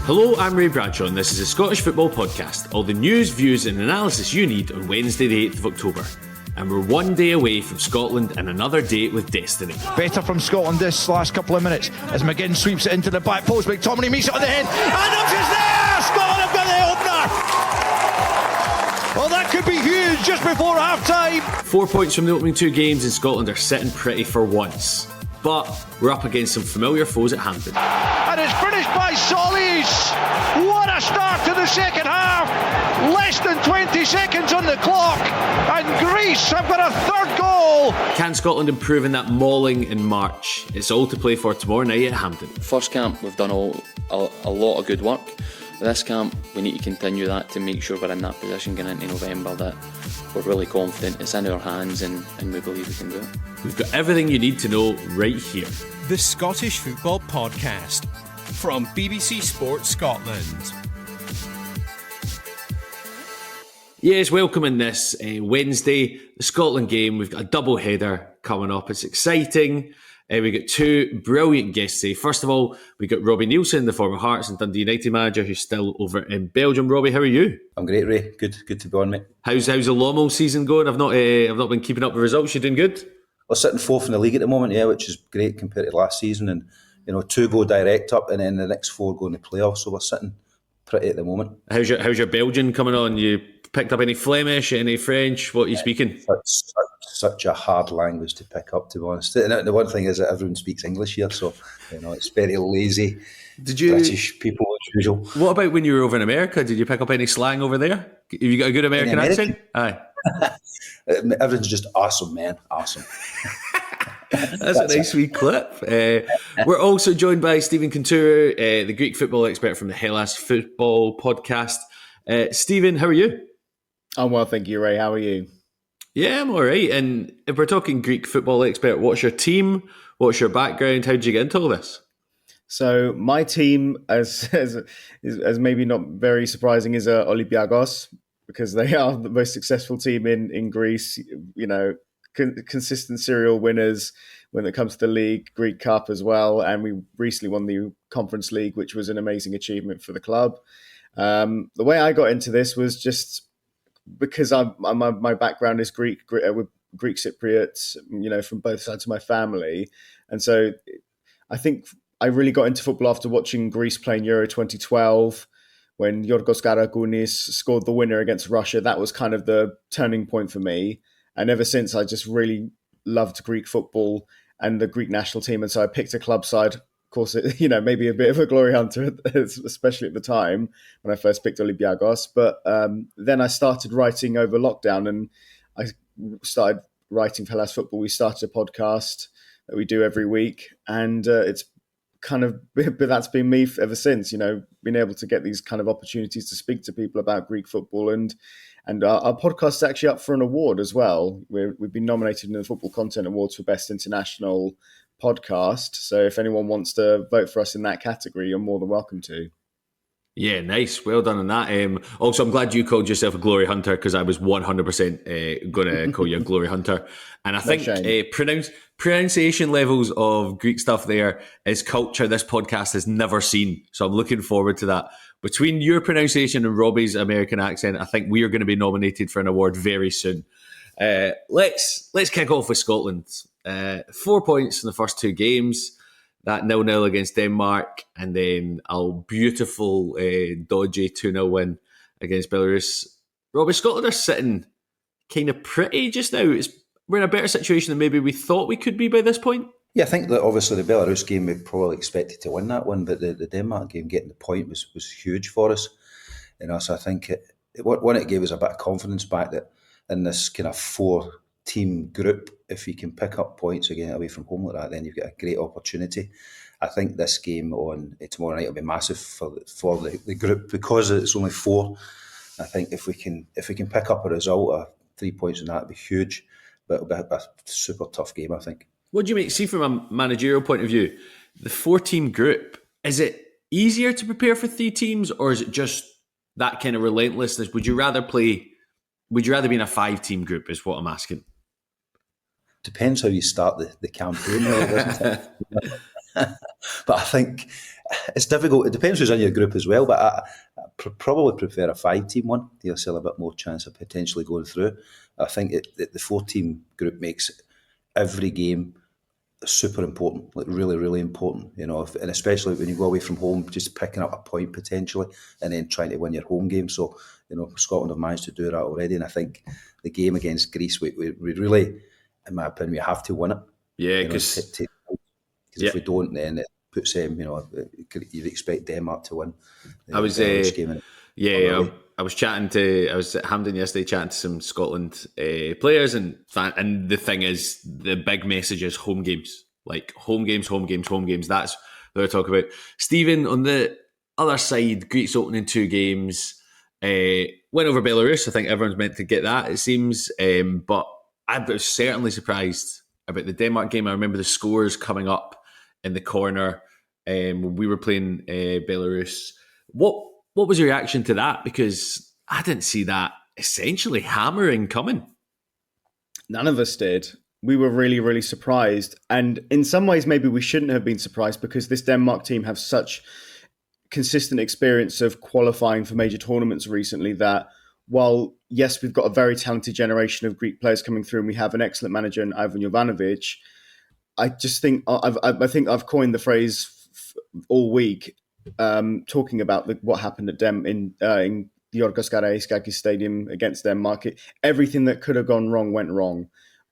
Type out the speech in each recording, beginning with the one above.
Hello, I'm Ray Bradshaw and this is a Scottish Football Podcast. All the news, views and analysis you need on Wednesday the 8th of October. And we're one day away from Scotland and another date with destiny. Better from Scotland this last couple of minutes as McGinn sweeps it into the back post. McTominay meets it on the head. And up is there! Scotland have got the opener! Well, that could be huge just before half-time. 4 points from the opening two games in Scotland are sitting pretty for once. But we're up against some familiar foes at Hampden. And it's finished by Solis. What a start to the second half. Less than 20 seconds on the clock. And Greece have got a third goal. Can Scotland improve in that mauling in March? It's all to play for tomorrow night at Hampden. First camp, we've done a lot of good work. This camp, we need to continue that to make sure we're in that position going into November, that we're really confident it's in our hands and we believe we can do it. We've got everything you need to know right here. The Scottish Football Podcast from BBC Sports Scotland. Yes, welcome in this Wednesday, the Scotland game. We've got a double header coming up. It's exciting. We got two brilliant guests today. First of all, we got Robbie Neilson, the former Hearts and Dundee United manager, who's still over in Belgium. Robbie, how are you? I'm great, Ray. Good to be on, mate. How's the Lommel season going? I've not been keeping up with results. You doing good? We're sitting fourth in the league at the moment, yeah, which is great compared to last season. And two go direct up, and then the next four go in the playoffs. So we're sitting pretty at the moment. How's your Belgian coming on? You picked up any Flemish, any French? What are you speaking? Such a hard language to pick up, to be honest. And the one thing is that everyone speaks English here, so it's very lazy. British people as usual. What about when you were over in America? Did you pick up any slang over there? Have you got a good American accent? Aye. Everything's just awesome, man. Awesome. That's a nice wee clip. We're also joined by Stephen Kountourou, the Greek football expert from the Hellas Football Podcast. Stephen, how are you? I'm well, thank you, Ray. How are you? Yeah, I'm all right. And if we're talking Greek football expert, what's your team? What's your background? How did you get into all this? So my team, as maybe not very surprising, is Olympiakos, because they are the most successful team in Greece. Consistent serial winners when it comes to the league, Greek Cup as well. And we recently won the Conference League, which was an amazing achievement for the club. The way I got into this was just because my background is Greek with Greek Cypriots, from both sides of my family. And so I think I really got into football after watching Greece play in Euro 2012 when Yorgos Karagounis scored the winner against Russia. That was kind of the turning point for me. And ever since, I just really loved Greek football and the Greek national team. And so I picked a club side. Of course, maybe a bit of a glory hunter, especially at the time when I first picked Olympiakos. But then I started writing over lockdown, and I started writing for Hellas Football. We started a podcast that we do every week, and it's kind of, but that's been me ever since. Being able to get these kind of opportunities to speak to people about Greek football, and our podcast is actually up for an award as well. We've been nominated in the Football Content Awards for Best International Podcast. So if anyone wants to vote for us in that category, you're more than welcome to. Yeah, nice. Well done on that. Also, I'm glad you called yourself a glory hunter, because I was 100% going to call you a glory hunter. And I think pronunciation levels of Greek stuff there is culture this podcast has never seen. So I'm looking forward to that. Between your pronunciation and Robbie's American accent, I think we are going to be nominated for an award very soon. Let's kick off with Scotland. 4 points in the first two games. That 0-0 against Denmark, and then a beautiful, dodgy 2-0 win against Belarus. Robbie, Scotland are sitting kind of pretty just now. We're in a better situation than maybe we thought we could be by this point. Yeah, I think that obviously the Belarus game, we probably expected to win that one, but the Denmark game, getting the point was huge for us. So I think it gave us a bit of confidence back that in this kind of 4-team group, if you can pick up points again away from home like that, then you've got a great opportunity. I think this game on tomorrow night will be massive for the group, because it's only 4. I think if we can pick up a result of 3 points in that, it'll be huge. But it'll be a super tough game, I think. What do you make? See, from a managerial point of view, the 4-team group, is it easier to prepare for 3 teams, or is it just that kind of relentlessness? Would you rather be in a 5-team group, is what I'm asking? Depends how you start the campaign, really, doesn't it? But I think It's difficult. It depends who's in your group as well, but I probably prefer a 5-team one. You'll still have a bit more chance of potentially going through. I think the 4-team group makes every game super important, like really, really important, and especially when you go away from home, just picking up a point potentially and then trying to win your home game. So, Scotland have managed to do that already, and I think the game against Greece, we really, in my opinion, we have to win it. Yeah, because if we don't, then it puts them, you'd expect Denmark to win. I was game I was at Hampden yesterday chatting to some Scotland players and the thing is, the big message is home games. Like home games. That's what they're talking about. Stephen, on the other side, Greece opening 2 games, went over Belarus. I think everyone's meant to get that, it seems. But I was certainly surprised about the Denmark game. I remember the scores coming up in the corner when we were playing Belarus. What was your reaction to that? Because I didn't see that essentially hammering coming. None of us did. We were really, really surprised. And in some ways, maybe we shouldn't have been surprised because this Denmark team have such consistent experience of qualifying for major tournaments recently that while, yes, we've got a very talented generation of Greek players coming through and we have an excellent manager in Ivan Jovanovic, I just think I've coined the phrase all week, talking about what happened at in Yorgos Karaiskakis Stadium against Denmark. Everything that could have gone wrong went wrong.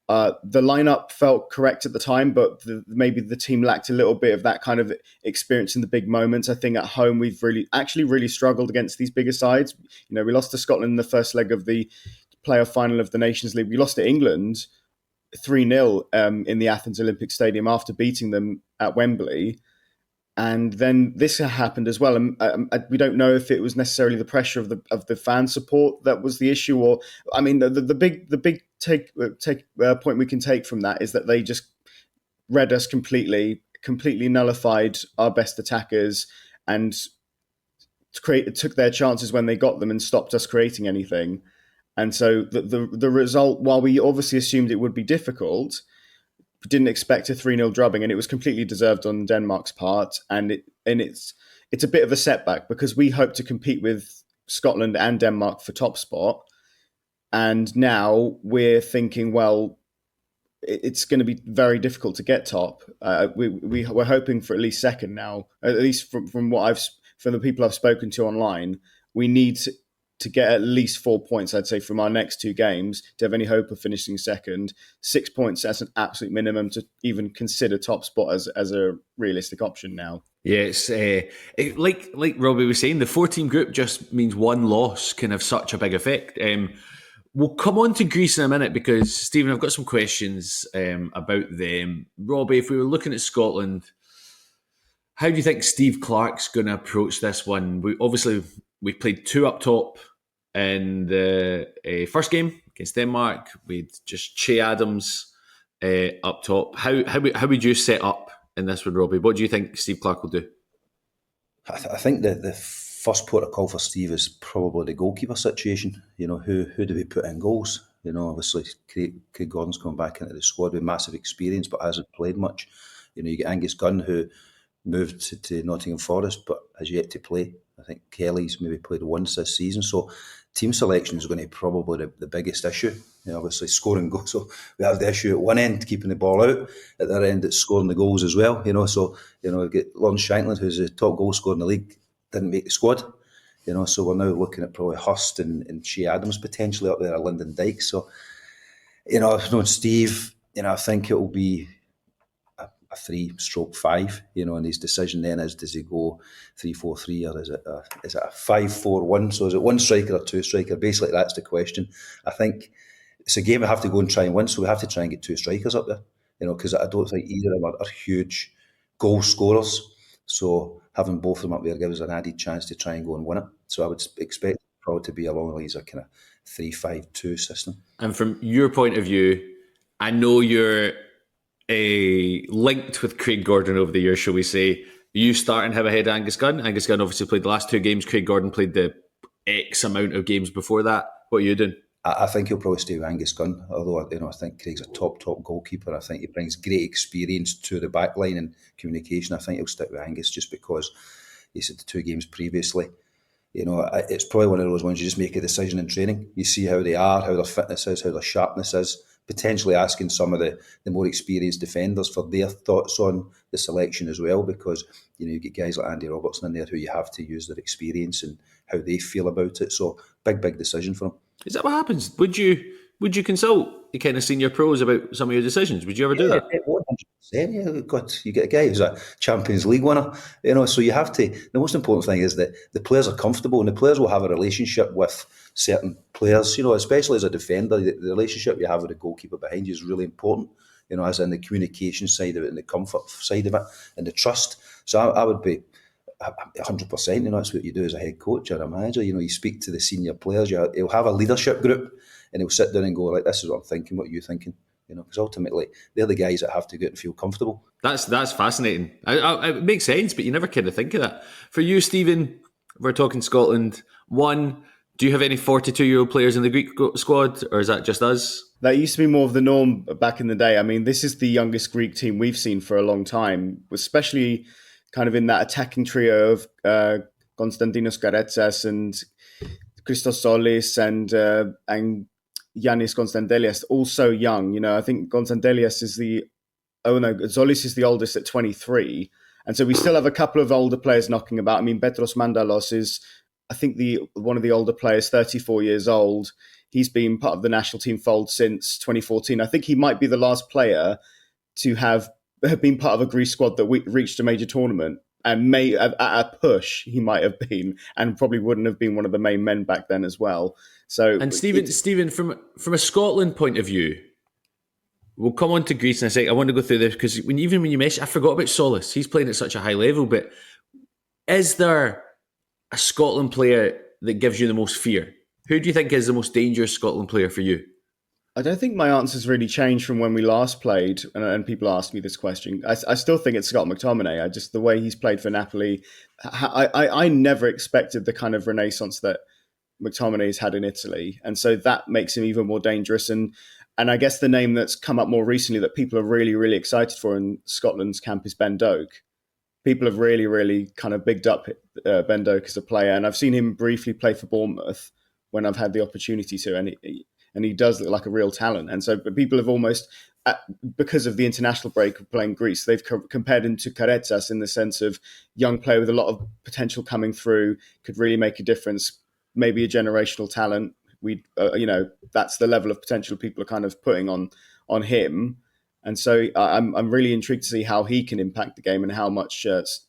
The lineup felt correct at the time, but maybe the team lacked a little bit of that kind of experience in the big moments. I think at home we've really struggled against these bigger sides. We lost to Scotland in the first leg of the playoff final of the Nations League. We lost to England 3-0 in the Athens Olympic Stadium after beating them at Wembley. And then this happened as well. And we don't know if it was necessarily the pressure of the fan support that was the issue, or I mean, the big point we can take from that is that they just read us completely nullified our best attackers and took their chances when they got them and stopped us creating anything. And so the result, while we obviously assumed it would be difficult, didn't expect a 3-0 drubbing, and it was completely deserved on Denmark's part. And it's a bit of a setback because we hope to compete with Scotland and Denmark for top spot. And now we're thinking, well, it's going to be very difficult to get top. We're hoping for at least second now, at least from the people I've spoken to online. We need to get at least 4 points, I'd say, from our next 2 games to have any hope of finishing second. 6 points as an absolute minimum to even consider top spot as a realistic option now. Yeah, it's like Robbie was saying, the 4-team group just means one loss can have such a big effect. We'll come on to Greece in a minute because, Stephen, I've got some questions about them. Robbie, if we were looking at Scotland, how do you think Steve Clarke's going to approach this one? We played 2 up top in the first game against Denmark. We'd just Che Adams up top. How would you set up in this one, Robbie? What do you think Steve Clarke will do? I think the first port of call for Steve is probably the goalkeeper situation. Who do we put in goals? Obviously Craig Gordon's coming back into the squad with massive experience but hasn't played much. You get Angus Gunn, who moved to Nottingham Forest but has yet to play. I think Kelly's maybe played once this season. So team selection is going to be probably the biggest issue. Obviously scoring goals. So we have the issue at one end, keeping the ball out. At the other end, it's scoring the goals as well. So we've got Lon Shankland, who's the top goal scorer in the league, didn't make the squad. So we're now looking at probably Hurst and Che Adams potentially up there at Lyndon Dykes. So, Steve, I think it will be a 3/5, and his decision then is, does he go 3-4-3 or is it a 5-4-1? So is it one striker or 2 striker? Basically, that's the question. I think it's a game we have to go and try and win, so we have to try and get 2 strikers up there, because I don't think either of them are huge goal scorers. So having both of them up there gives us an added chance to try and go and win it. So I would expect it probably to be along the lines of kind of 3-5-2 system. And from your point of view, I know you're linked with Craig Gordon over the years, shall we say. You starting him ahead of Angus Gunn. Angus Gunn obviously played the last 2 games. Craig Gordon played the X amount of games before that. What are you doing? I think he'll probably stay with Angus Gunn, although I think Craig's a top goalkeeper. I think he brings great experience to the back line and communication. I think he'll stick with Angus just because he said the 2 games previously. It's probably one of those ones you just make a decision in training. You see how they are, how their fitness is, how their sharpness is, potentially asking some of the more experienced defenders for their thoughts on the selection as well, because you get guys like Andy Robertson in there who you have to use their experience and how they feel about it. So big decision for him. Is that what happens? Would you consult the kind of senior pros about some of your decisions? Would you ever do that? 100%. Yeah, God, you get a guy who's a Champions League winner, so you have to. The most important thing is that the players are comfortable, and the players will have a relationship with certain players. Especially as a defender, the relationship you have with the goalkeeper behind you is really important. As in the communication side of it, and the comfort side of it, and the trust. So I would be 100%. That's what you do as a head coach or a manager. You speak to the senior players. He'll have a leadership group, and he'll sit down and go, like, this is what I'm thinking. What are you thinking? Because ultimately they're the guys that have to go out and feel comfortable. That's fascinating. It makes sense, but you never kind of think of that. For you, Stephen, we're talking Scotland. One, do you have any 42-year-old players in the Greek squad, or is that just us? That used to be more of the norm back in the day. I mean, this is the youngest Greek team we've seen for a long time, especially kind of in that attacking trio of Konstantinos Karetsas and Christos Solis and Yannis Konstantelias, all so young. I think Konstantelias Solis is the oldest at 23. And so we still have a couple of older players knocking about. I mean, Petros Mandalos is, I think, one of the older players, 34 years old. He's been part of the national team fold since 2014. I think he might be the last player to have been part of a Greece squad that reached a major tournament, and at a push he might have been, and probably wouldn't have been one of the main men back then as well. So, and Stephen, from a Scotland point of view, we'll come on to Greece in a sec. I want to go through this because when you mentioned, I forgot about Solis. He's playing at such a high level. But is there a Scotland player that gives you the most fear? Who do you think is the most dangerous Scotland player for you? I don't think my answer's really changed from when we last played, and people asked me this question. I still think it's Scott McTominay. The way he's played for Napoli, I never expected the kind of renaissance that McTominay's had in Italy, and so that makes him even more dangerous. And I guess the name that's come up more recently that people are really, really excited for in Scotland's camp is Ben Doak. People have really, really kind of bigged up Ben Doak as a player, and I've seen him briefly play for Bournemouth when I've had the opportunity to, and he does look like a real talent. And so people have almost, because of the international break of playing Greece, they've compared him to Karetsas in the sense of young player with a lot of potential coming through, could really make a difference, maybe a generational talent. That's the level of potential people are kind of putting on him. And so I'm really intrigued to see how he can impact the game and how much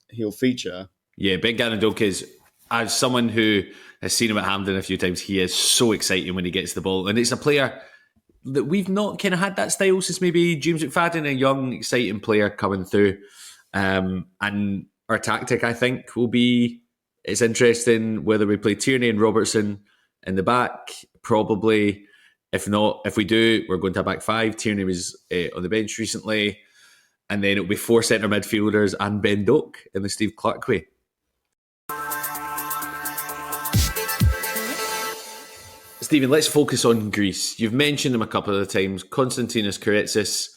he'll feature. Yeah, Ben Doak is, as someone who has seen him at Hampden a few times, he is so exciting when he gets the ball. And it's a player that we've not kind of had that style since maybe James McFadden, a young, exciting player coming through. And our tactic, I think, will be, it's interesting whether we play Tierney and Robertson in the back. Probably, if not, if we do, we're going to a back five. Tierney was on the bench recently. And then it'll be 4 centre midfielders and Ben Doak in the Steve Clark way. Stephen, let's focus on Greece. You've mentioned him a couple of times. Konstantinos Karetsas.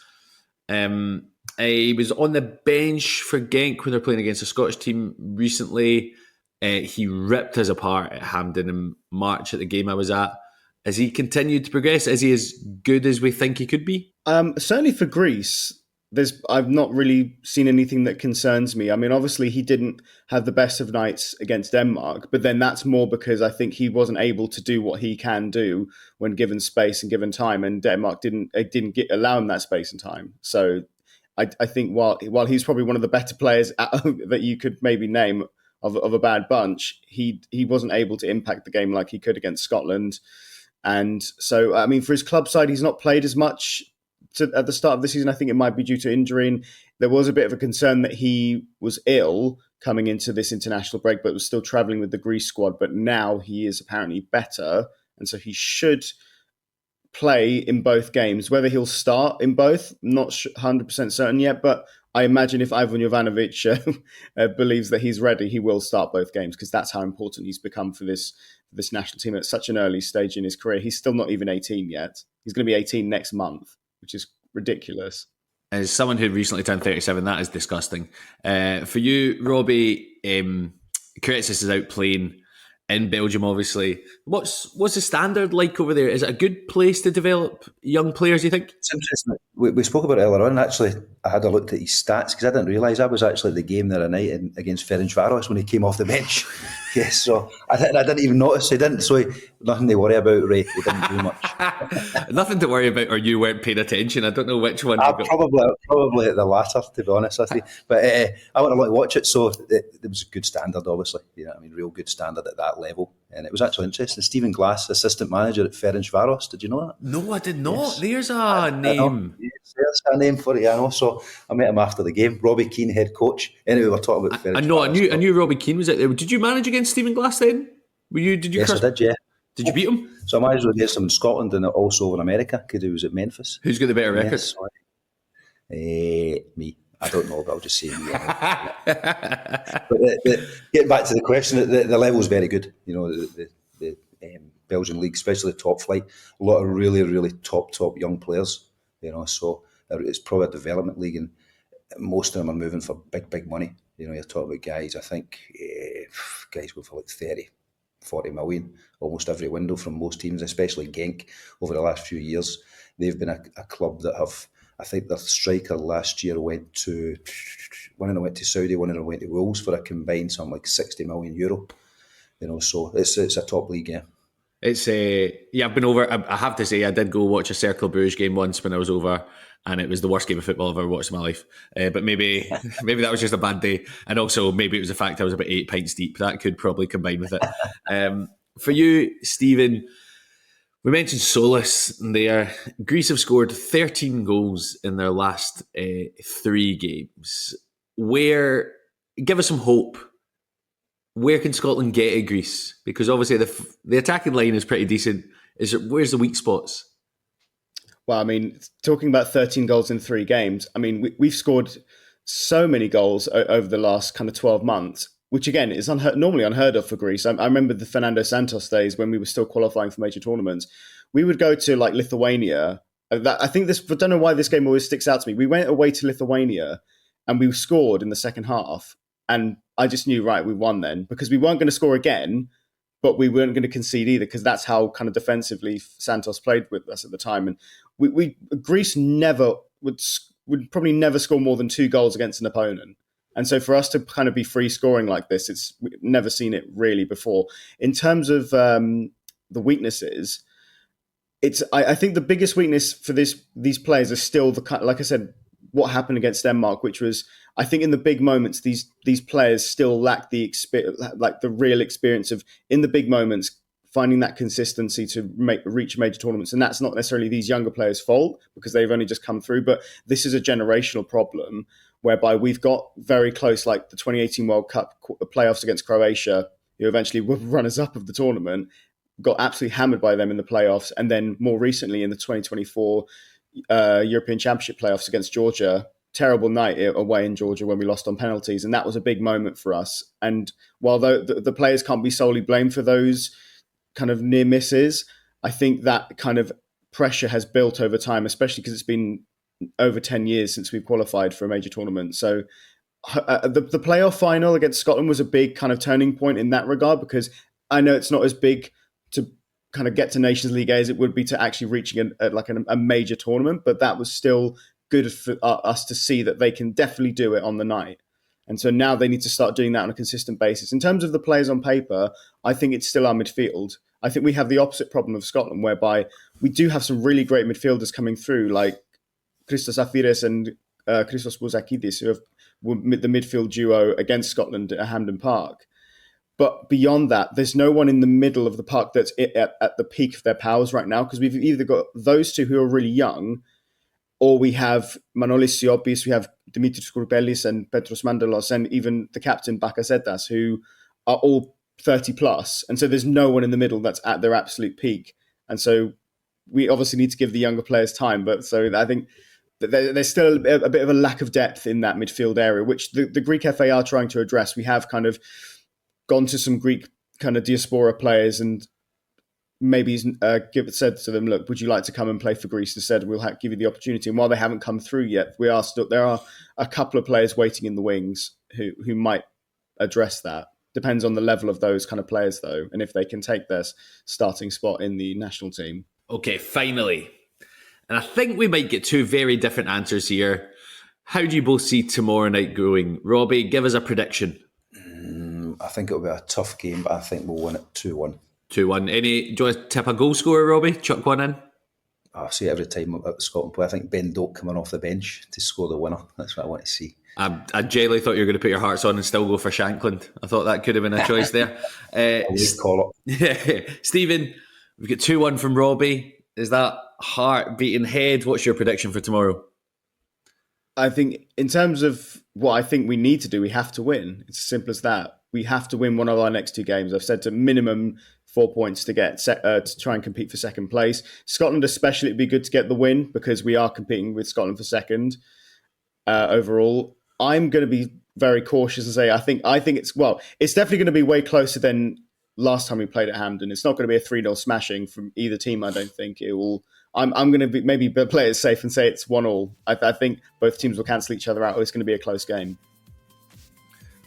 He was on the bench for Genk when they're playing against a Scottish team recently. He ripped us apart at Hampden in March at the game I was at. Has he continued to progress? Is he as good as we think he could be? Certainly for Greece, I've not really seen anything that concerns me. I mean, obviously he didn't have the best of nights against Denmark, but then that's more because I think he wasn't able to do what he can do when given space and given time, and Denmark didn't allow him that space and time. So I think while he's probably one of the better players that you could maybe name of a bad bunch, he wasn't able to impact the game like he could against Scotland. And so, I mean, for his club side, he's not played as much at the start of the season. I think it might be due to injury. And there was a bit of a concern that he was ill coming into this international break, but was still travelling with the Greece squad. But now he is apparently better. And so he should play in both games. Whether he'll start in both, not 100% certain yet. But I imagine if Ivan Jovanovic believes that he's ready, he will start both games, because that's how important he's become for this this national team at such an early stage in his career. He's still not even 18 yet. He's going to be 18 next month, which is ridiculous. As someone who recently turned 37, that is disgusting. For you, Robbie, Curtis is out playing in Belgium, obviously. What's the standard like over there? Is it a good place to develop young players, do you think? It's interesting. We spoke about it earlier on. Actually, I had a look at his stats because I didn't realise I was actually at the game the other night against Ferencvaros when he came off the bench. Yes, so I didn't even notice. He didn't. So nothing to worry about, Ray. He didn't do much. Nothing to worry about, or you weren't paying attention. I don't know which one. Probably the latter, to be honest with you. But I want to watch it. So it was a good standard, obviously. You know what I mean? Real good standard at that level. And it was actually interesting. Stephen Glass, assistant manager at Ferencvaros. Did you know that? No, I did not. Yes. There's a name. Yes, there's a name for it, I know. So I met him after the game. Robbie Keane, head coach. Anyway, we're talking about Ferencvaros. I knew Robbie Keane was out there. Did you manage against Stephen Glass then? Yes, I did, yeah. Did you beat him? So I managed against him in Scotland and also over in America because he was at Memphis. Who's got the better record? Yes, me. I don't know, but I'll just say me. But getting back to the question, the level's very good. You know, the Belgian league, especially the top flight, a lot of really, really top young players. You know, so it's probably a development league, and most of them are moving for big money. You know, you're talking about guys. I think guys go for like 30, 40 million almost every window from most teams, especially Genk over the last few years. They've been a club that have. I think their striker last year one of them went to Saudi, one of them went to Wolves for a combined something like €60 million. You know, so it's a top league, yeah. It's I've been over. I have to say, I did go watch a Cercle Bruges game once when I was over, and it was the worst game of football I've ever watched in my life. But maybe that was just a bad day, and also maybe it was the fact I was about 8 pints deep. That could probably combine with it. For you, Stephen, we mentioned Solis there. Greece have scored 13 goals in their last 3 games. Give us some hope. Where can Scotland get at Greece? Because obviously the attacking line is pretty decent. Where's the weak spots? Well, I mean, talking about 13 goals in 3 games, I mean, we've scored so many goals over the last kind of 12 months, which again is normally unheard of for Greece. I remember the Fernando Santos days when we were still qualifying for major tournaments. We would go to like Lithuania. I don't know why this game always sticks out to me. We went away to Lithuania and we scored in the second half. And I just knew, right, we won then, because we weren't going to score again, but we weren't going to concede either, because that's how kind of defensively Santos played with us at the time. And Greece would probably never score more than 2 goals against an opponent. And so for us to kind of be free scoring like this, we've never seen it really before. In terms of the weaknesses, I think the biggest weakness for these players is still like I said, what happened against Denmark, which was, I think in the big moments, these players still lack the real experience of, in the big moments, finding that consistency to reach major tournaments. And that's not necessarily these younger players' fault, because they've only just come through, but this is a generational problem whereby we've got very close, like the 2018 World Cup playoffs against Croatia, who eventually were runners-up of the tournament, got absolutely hammered by them in the playoffs. And then more recently in the 2024 European Championship playoffs against Georgia, terrible night away in Georgia when we lost on penalties, and that was a big moment for us. And while the players can't be solely blamed for those kind of near misses, I think that kind of pressure has built over time, especially because it's been over 10 years since we've qualified for a major tournament. So the playoff final against Scotland was a big kind of turning point in that regard, because I know it's not as big to kind of get to Nations League as it would be to actually reaching a major tournament, but that was still good for us to see that they can definitely do it on the night. And so now they need to start doing that on a consistent basis. In terms of the players on paper, I think it's still our midfield. I think we have the opposite problem of Scotland, whereby we do have some really great midfielders coming through, like Christos Afires and Christos Bouzakidis, who have the midfield duo against Scotland at Hampden Park. But beyond that, there's no one in the middle of the park that's at the peak of their powers right now, because we've either got those two who are really young, or we have Manolis Siopis, we have Dimitris Kourbelis and Petros Mandalos, and even the captain Bakasetas, who are all 30 plus. And so there's no one in the middle that's at their absolute peak. And so we obviously need to give the younger players time. But so I think that there's still a bit of a lack of depth in that midfield area, which the Greek FA are trying to address. We have kind of gone to some Greek kind of diaspora players and maybe said to them, look, would you like to come and play for Greece instead? We'll give you the opportunity. And while they haven't come through yet, there are a couple of players waiting in the wings who might address that. Depends on the level of those kind of players, though, and if they can take their starting spot in the national team. Okay, finally. And I think we might get two very different answers here. How do you both see tomorrow night going? Robbie, give us a prediction. I think it'll be a tough game, but I think we'll win it 2-1. 2-1. Do you want to tip a goal scorer, Robbie? Chuck one in? I see every time at Scotland play, I think Ben Doak coming off the bench to score the winner. That's what I want to see. I genuinely thought you were going to put your hearts on and still go for Shankland. I thought that could have been a choice there. Call it. Stephen, we've got 2-1 from Robbie. Is that heart beating head? What's your prediction for tomorrow? I think in terms of what I think we need to do, we have to win. It's as simple as that. We have to win one of our next two games. I've said to minimum 4 points to get to try and compete for second place. Scotland especially, it'd be good to get the win because we are competing with Scotland for second overall. I'm going to be very cautious and say I think it's definitely going to be way closer than last time we played at Hampden. It's not going to be a 3-0 smashing from either team. I don't think it will. I'm going to maybe play it safe and say it's 1-1. I think both teams will cancel each other out. It's going to be a close game.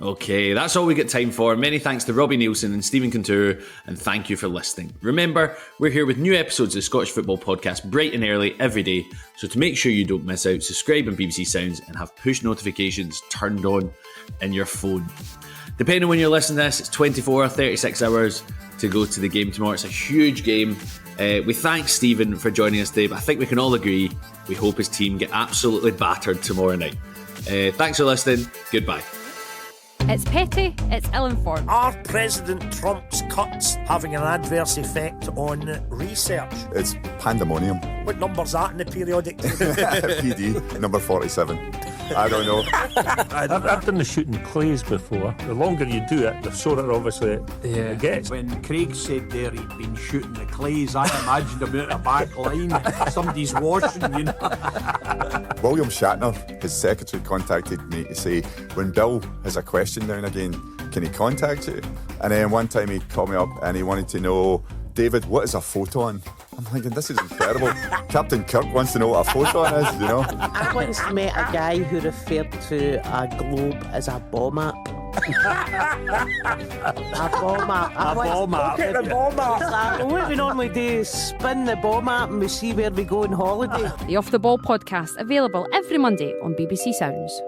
Okay, that's all we got time for. Many thanks to Robbie Neilson and Stephen Kountourou, and thank you for listening. Remember, we're here with new episodes of the Scottish Football Podcast bright and early every day, so to make sure you don't miss out, subscribe on BBC Sounds and have push notifications turned on in your phone. Depending on when you're listening to this, it's 24 or 36 hours to go to the game tomorrow. It's a huge game. We thank Stephen for joining us today, but I think we can all agree we hope his team get absolutely battered tomorrow night. Thanks for listening. Goodbye. It's petty, it's ill-informed. Are President Trump's cuts having an adverse effect on research? It's pandemonium. What number's that in the periodic table? PD, number 47. I don't know. I've done the shooting clays before. The longer you do it, the sorer obviously it gets. When Craig said there he'd been shooting the clays, I imagined him out a back line. Somebody's washing, you know. William Shatner, his secretary, contacted me to say, when Bill has a question now and again, can he contact you? And then one time he called me up and he wanted to know, David, what is a photon? I'm thinking, this is incredible. Captain Kirk wants to know what a photon is, you know? I once met a guy who referred to a globe as a ball map. A ball map. A ball map. Look at the ball map. What we normally do is spin the ball map and we see where we go on holiday. The Off the Ball podcast, available every Monday on BBC Sounds.